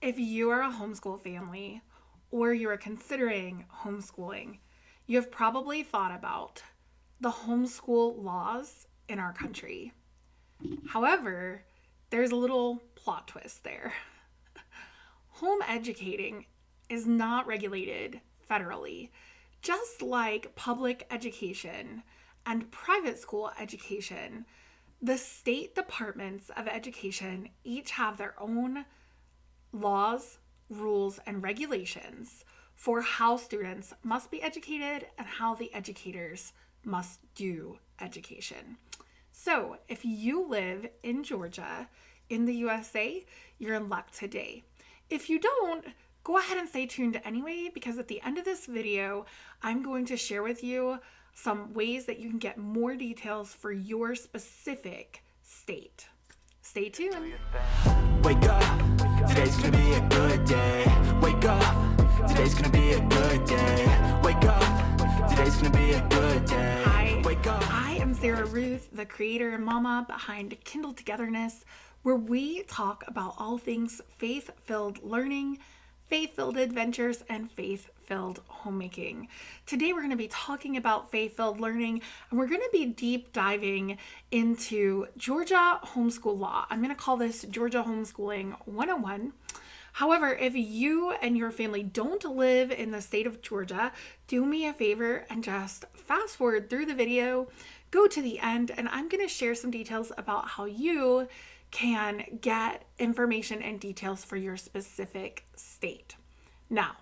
If you are a homeschool family or you are considering homeschooling, you have probably thought about the homeschool laws in our country. However, there's a little plot twist there. Home educating is not regulated federally, just like public education and private school education. The state departments of education each have their own laws, rules, and regulations for how students must be educated and how the educators must do education. So, if you live in Georgia, in the USA, you're in luck today. If you don't, go ahead and stay tuned anyway, because at the end of this video, I'm going to share with you some ways that you can get more details for your specific state. Stay tuned. Wake up, today's gonna be a good day. Wake up, today's gonna be a good day. Wake up, today's gonna be a good day. Hi, Wake up. I am Sarah Ruth, the creator and mama behind Kindletogetherness, where we talk about all things faith-filled learning, faith-filled adventures, and faith-filled homemaking. Today we're going to be talking about faith-filled learning, and we're going to be deep diving into Georgia homeschool law. I'm going to call this Georgia Homeschooling 101. However, if you and your family don't live in the state of Georgia, do me a favor and just fast forward through the video, go to the end, and I'm going to share some details about how you can get information and details for your specific state. Now,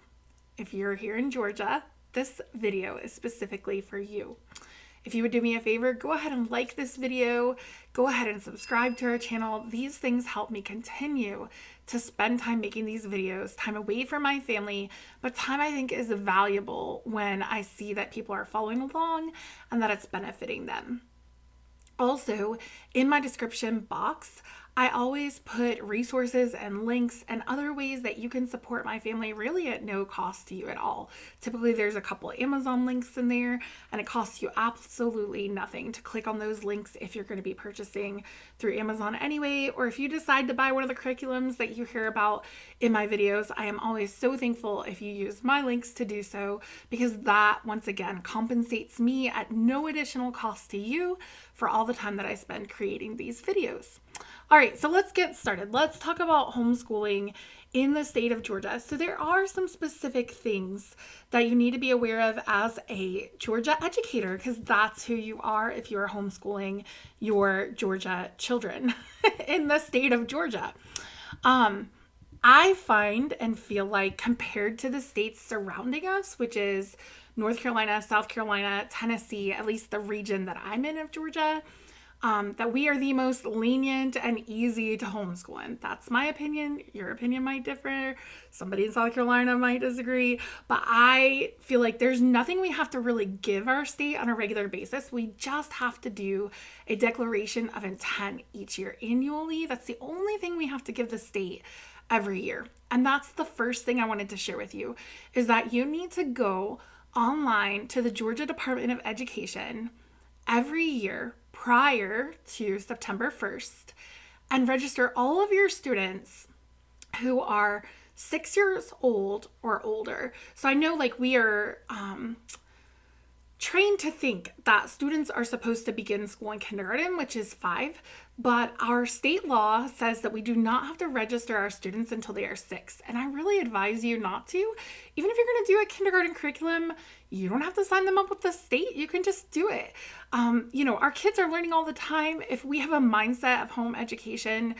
if you're here in Georgia, this video is specifically for you. If you would do me a favor, go ahead and like this video, go ahead and subscribe to our channel. These things help me continue to spend time making these videos, time away from my family, but time I think is valuable when I see that people are following along and that it's benefiting them. Also, in my description box, I always put resources and links and other ways that you can support my family really at no cost to you at all. Typically, there's a couple Amazon links in there, and it costs you absolutely nothing to click on those links if you're going to be purchasing through Amazon anyway, or if you decide to buy one of the curriculums that you hear about in my videos. I am always so thankful if you use my links to do so, because that, once again, compensates me at no additional cost to you for all the time that I spend creating these videos. All right, so let's get started. Let's talk about homeschooling in the state of Georgia. So there are some specific things that you need to be aware of as a Georgia educator, because that's who you are if you are homeschooling your Georgia children in the state of Georgia. I find and feel like, compared to the states surrounding us, which is North Carolina, South Carolina, Tennessee, at least the region that I'm in of Georgia, that we are the most lenient and easy to homeschool in. That's my opinion. Your opinion might differ. Somebody in South Carolina might disagree. But I feel like there's nothing we have to really give our state on a regular basis. We just have to do a declaration of intent each year annually. That's the only thing we have to give the state every year. And that's the first thing I wanted to share with you, is that you need to go online to the Georgia Department of Education every year prior to September 1st and register all of your students who are 6 years old or older. So I know, like, we are trained to think that students are supposed to begin school in kindergarten, which is 5, but our state law says that we do not have to register our students until they are 6. And I really advise you not to. Even if you're going to do a kindergarten curriculum, you don't have to sign them up with the state. You can just do it. Our kids are learning all the time. If we have a mindset of home education,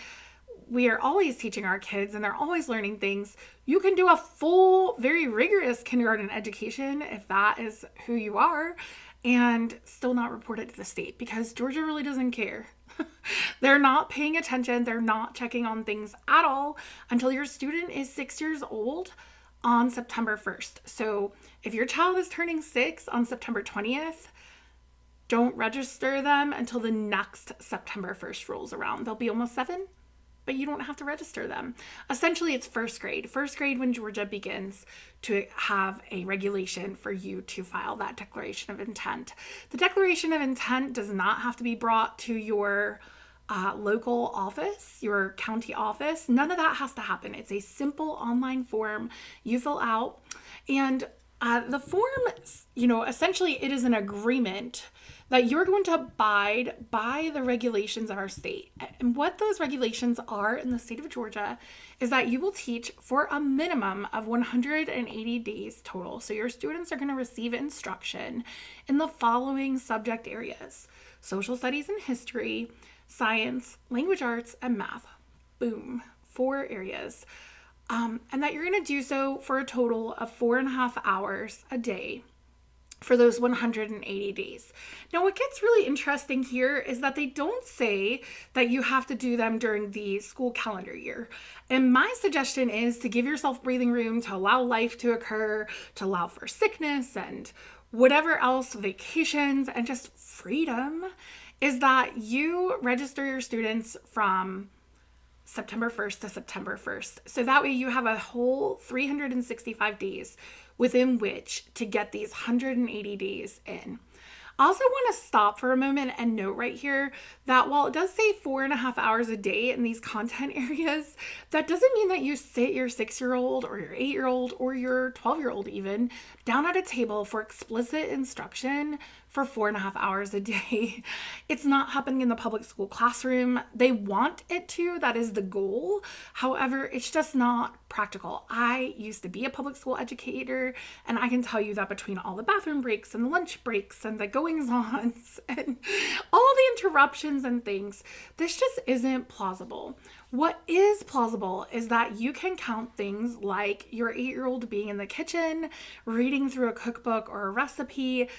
we are always teaching our kids and they're always learning things. You can do a full, very rigorous kindergarten education if that is who you are, and still not report it to the state, because Georgia really doesn't care. They're not paying attention. They're not checking on things at all until your student is 6 years old on September 1st. So if your child is turning 6 on September 20th, don't register them until the next September 1st rolls around. They'll be almost 7, but you don't have to register them. Essentially, it's first grade. First grade when Georgia begins to have a regulation for you to file that declaration of intent. The declaration of intent does not have to be brought to your local office, your county office. None of that has to happen. It's a simple online form you fill out. And the form, essentially it is an agreement that you're going to abide by the regulations of our state. And what those regulations are in the state of Georgia is that you will teach for a minimum of 180 days total. So your students are going to receive instruction in the following subject areas: social studies and history, science, language arts, and math. Boom, 4 areas. And that you're going to do so for a total of 4.5 hours a day for those 180 days. Now, what gets really interesting here is that they don't say that you have to do them during the school calendar year. And my suggestion is to give yourself breathing room, to allow life to occur, to allow for sickness and whatever else, vacations, and just freedom, is that you register your students from September 1st to September 1st. So that way you have a whole 365 days within which to get these 180 days in. I also want to stop for a moment and note right here that while it does say 4.5 hours a day in these content areas, that doesn't mean that you sit your 6-year-old or your 8-year-old or your 12-year-old even down at a table for explicit instruction for 4.5 hours a day. It's not happening in the public school classroom. They want it to, that is the goal. However, it's just not practical. I used to be a public school educator, and I can tell you that between all the bathroom breaks and the lunch breaks and the goings-ons and all the interruptions and things, this just isn't plausible. What is plausible is that you can count things like your 8-year-old being in the kitchen, reading through a cookbook or a recipe,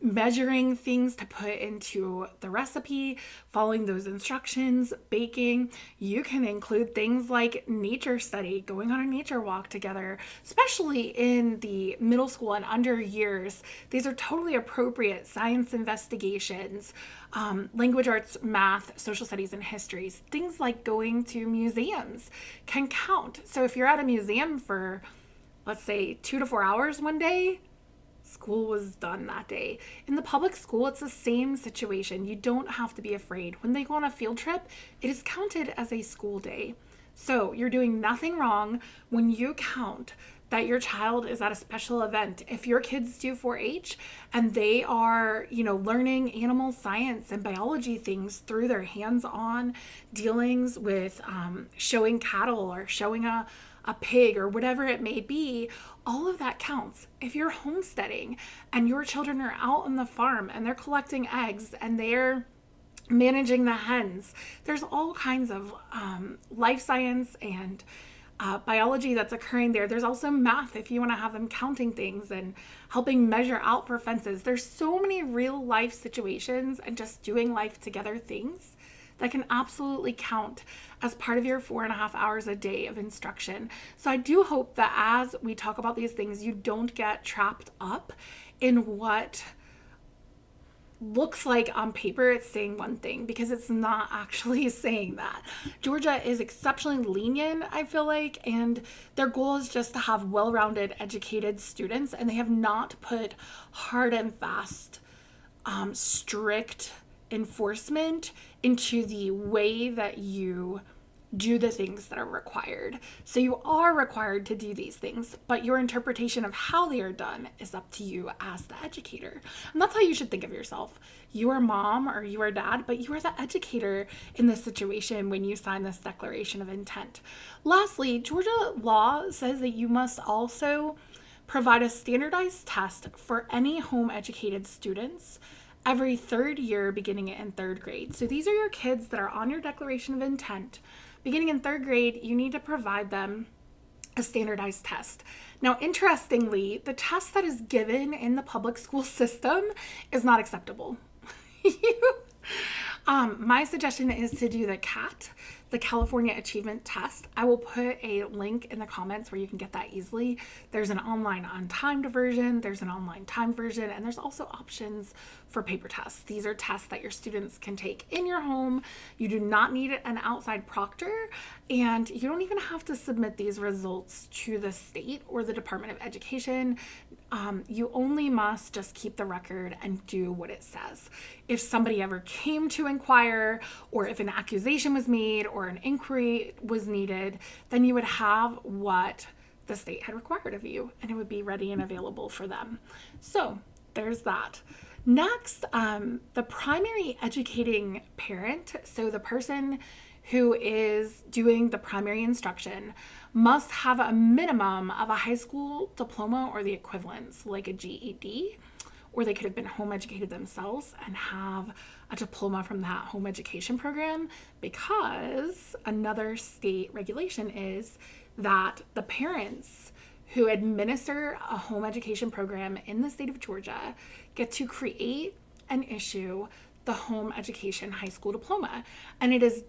measuring things to put into the recipe, following those instructions, baking. You can include things like nature study, going on a nature walk together, especially in the middle school and under years. These are totally appropriate science investigations, language arts, math, social studies, and histories. Things like going to museums can count. So if you're at a museum for, let's say, 2 to 4 hours one day, school was done that day. In the public school, it's the same situation. You don't have to be afraid. When they go on a field trip, it is counted as a school day. So you're doing nothing wrong when you count that your child is at a special event. If your kids do 4-H and they are, learning animal science and biology things through their hands-on dealings with showing cattle or showing a pig or whatever it may be, all of that counts. If you're homesteading and your children are out on the farm and they're collecting eggs and they're managing the hens, there's all kinds of life science and biology that's occurring there. There's also math if you want to have them counting things and helping measure out for fences. There's so many real life situations and just doing life together things that can absolutely count as part of your 4.5 hours a day of instruction. So I do hope that as we talk about these things, you don't get trapped up in what looks like on paper it's saying one thing, because it's not actually saying that. Georgia is exceptionally lenient, I feel like, and their goal is just to have well-rounded, educated students, and they have not put hard and fast, strict enforcement into the way that you do the things that are required. So you are required to do these things, but your interpretation of how they are done is up to you as the educator. And that's how you should think of yourself. You are mom or you are dad, but you are the educator in this situation when you sign this declaration of intent. Lastly, Georgia law says that you must also provide a standardized test for any home educated students every 3rd year beginning in 3rd grade. So these are your kids that are on your declaration of intent. Beginning in 3rd grade, you need to provide them a standardized test. Now, interestingly, the test that is given in the public school system is not acceptable. My suggestion is to do the CAT, the California Achievement Test. I will put a link in the comments where you can get that easily. There's an online untimed version, there's an online timed version, and there's also options for paper tests. These are tests that your students can take in your home. You do not need an outside proctor, and you don't even have to submit these results to the state or the Department of Education. You only must just keep the record and do what it says. If somebody ever came to inquire, or if an accusation was made or an inquiry was needed, then you would have what the state had required of you, and it would be ready and available for them. So there's that. Next, the primary educating parent, so the person who is doing the primary instruction, must have a minimum of a high school diploma or the equivalents, like a GED, or they could have been home educated themselves and have a diploma from that home education program, because another state regulation is that the parents who administer a home education program in the state of Georgia get to create and issue the home education high school diploma. And it is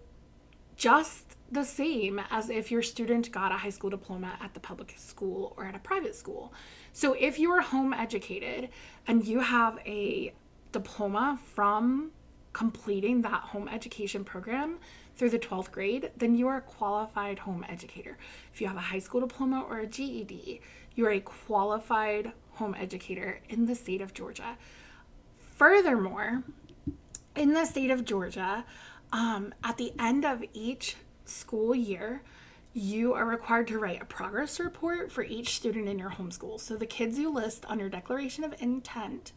just the same as if your student got a high school diploma at the public school or at a private school. So if you are home educated and you have a diploma from completing that home education program through the 12th grade, then you are a qualified home educator. If you have a high school diploma or a GED, you are a qualified home educator in the state of Georgia. Furthermore, in the state of Georgia, at the end of each school year, you are required to write a progress report for each student in your homeschool. So the kids you list on your declaration of intent,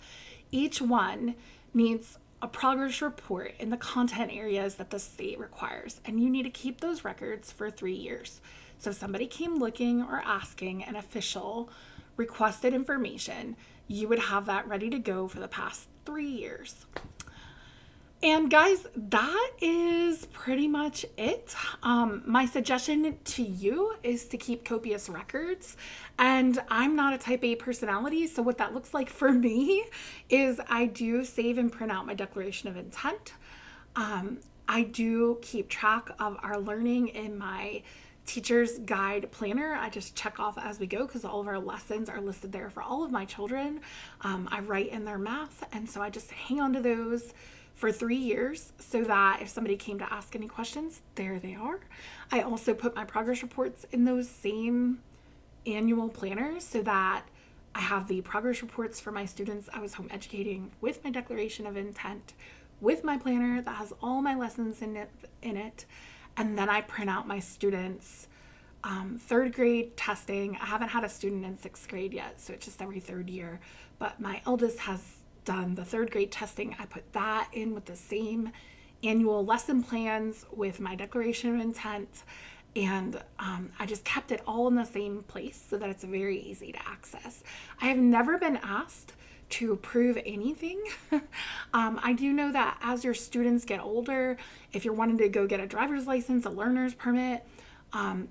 each one needs a progress report in the content areas that the state requires, and you need to keep those records for 3 years. So if somebody came looking or asking an official requested information, you would have that ready to go for the past 3 years. And guys, that is pretty much it. My suggestion to you is to keep copious records. And I'm not a type A personality, so what that looks like for me is I do save and print out my declaration of intent. I do keep track of our learning in my teacher's guide planner. I just check off as we go because all of our lessons are listed there for all of my children. I write in their math, and so I just hang on to those for 3 years so that if somebody came to ask any questions, there they are. I also put my progress reports in those same annual planners so that I have the progress reports for my students I was home educating with my declaration of intent, with my planner that has all my lessons in it. And then I print out my students' 3rd grade testing. I haven't had a student in 6th grade yet, so it's just every 3rd year. But my eldest has done the 3rd grade testing. I put that in with the same annual lesson plans with my declaration of intent. And I just kept it all in the same place so that it's very easy to access. I have never been asked to prove anything. I do know that as your students get older, if you're wanting to go get a driver's license, a learner's permit,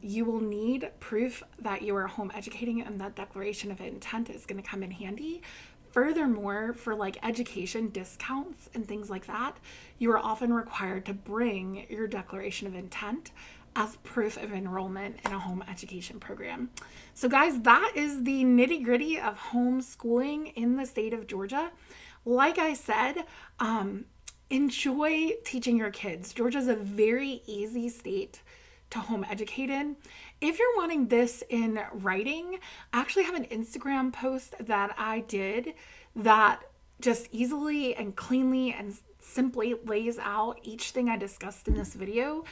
you will need proof that you are home educating, and that declaration of intent is going to come in handy. Furthermore, for like education discounts and things like that, you are often required to bring your declaration of intent as proof of enrollment in a home education program. So guys, that is the nitty gritty of homeschooling in the state of Georgia. Like I said, enjoy teaching your kids. Georgia's a very easy state to home educate in. If you're wanting this in writing, I actually have an Instagram post that I did that just easily and cleanly and simply lays out each thing I discussed in this video.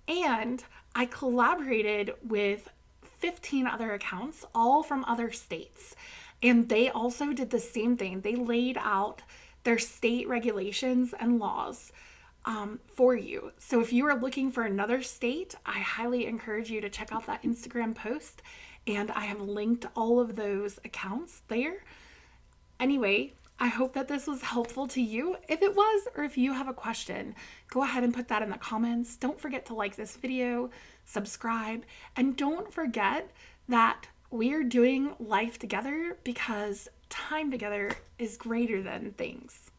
And I collaborated with 15 other accounts, all from other states. And they also did the same thing. They laid out their state regulations and laws for you. So if you are looking for another state, I highly encourage you to check out that Instagram post, and I have linked all of those accounts there. Anyway, I hope that this was helpful to you. If it was, or if you have a question, go ahead and put that in the comments. Don't forget to like this video, subscribe, and don't forget that we're doing life together because time together is greater than things.